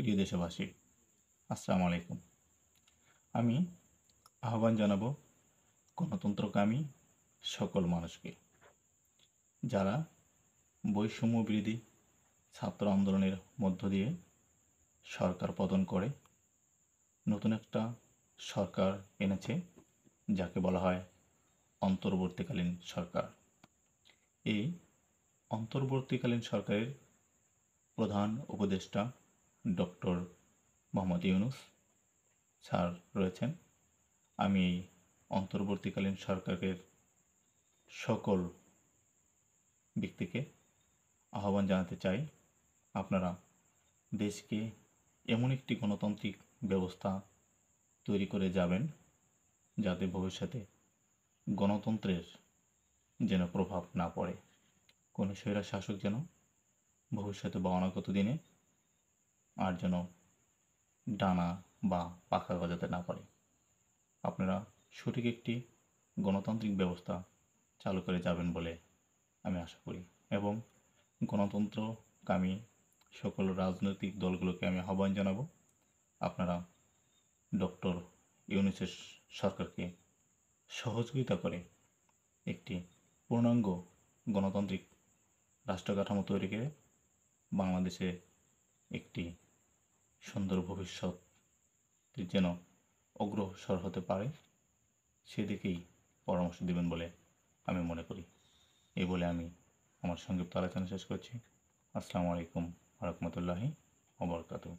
প্রিয় দেশবাসী, আসসালামু আলাইকুম। আমি আহ্বান জানাবো গণতন্ত্রকামী সকল মানুষকে, যারা বৈষম্য বিরোধী ছাত্র আন্দোলনের মধ্য দিয়ে সরকার পতন করে নতুন একটা সরকার এনেছে, যাকে বলা হয় অন্তর্বর্তীকালীন সরকার। এই অন্তর্বর্তীকালীন সরকারের প্রধান উপদেষ্টা ডক্টর মোহাম্মদ ইউনূস স্যার রয়েছেন। আমি এই অন্তর্বর্তীকালীন সরকারের সকল ব্যক্তিকে আহ্বান জানাতে চাই, আপনারা দেশকে এমন একটি গণতান্ত্রিক ব্যবস্থা তৈরি করে যাবেন যাতে ভবিষ্যতে গণতন্ত্রের যেন প্রভাব না পড়ে, কোনো স্বৈরা শাসক যেন ভবিষ্যতে বা অনাগত দিনে আর যেন ডানা বা পাখা গজাতে না পারে। আপনারা সঠিক একটি গণতান্ত্রিক ব্যবস্থা চালু করে যাবেন বলে আমি আশা করি, এবং গণতন্ত্রকামী সকল রাজনৈতিক দলগুলোকে আমি আহ্বান জানাবো, আপনারা ডক্টর ইউনূসের সরকারকে সহযোগিতা করে একটি পূর্ণাঙ্গ গণতান্ত্রিক রাষ্ট্র কাঠামো তৈরি করে বাংলাদেশে একটি সুন্দর ভবিষ্যৎ যেন অগ্রসর হতে পারে সেদিকেই পরামর্শ দেবেন বলে আমি মনে করি। এই বলে আমি আমার সংক্ষিপ্ত আলোচনা শেষ করছি। আসসালামু আলাইকুম ওয়া রাহমাতুল্লাহি ওয়া বারাকাতুহু।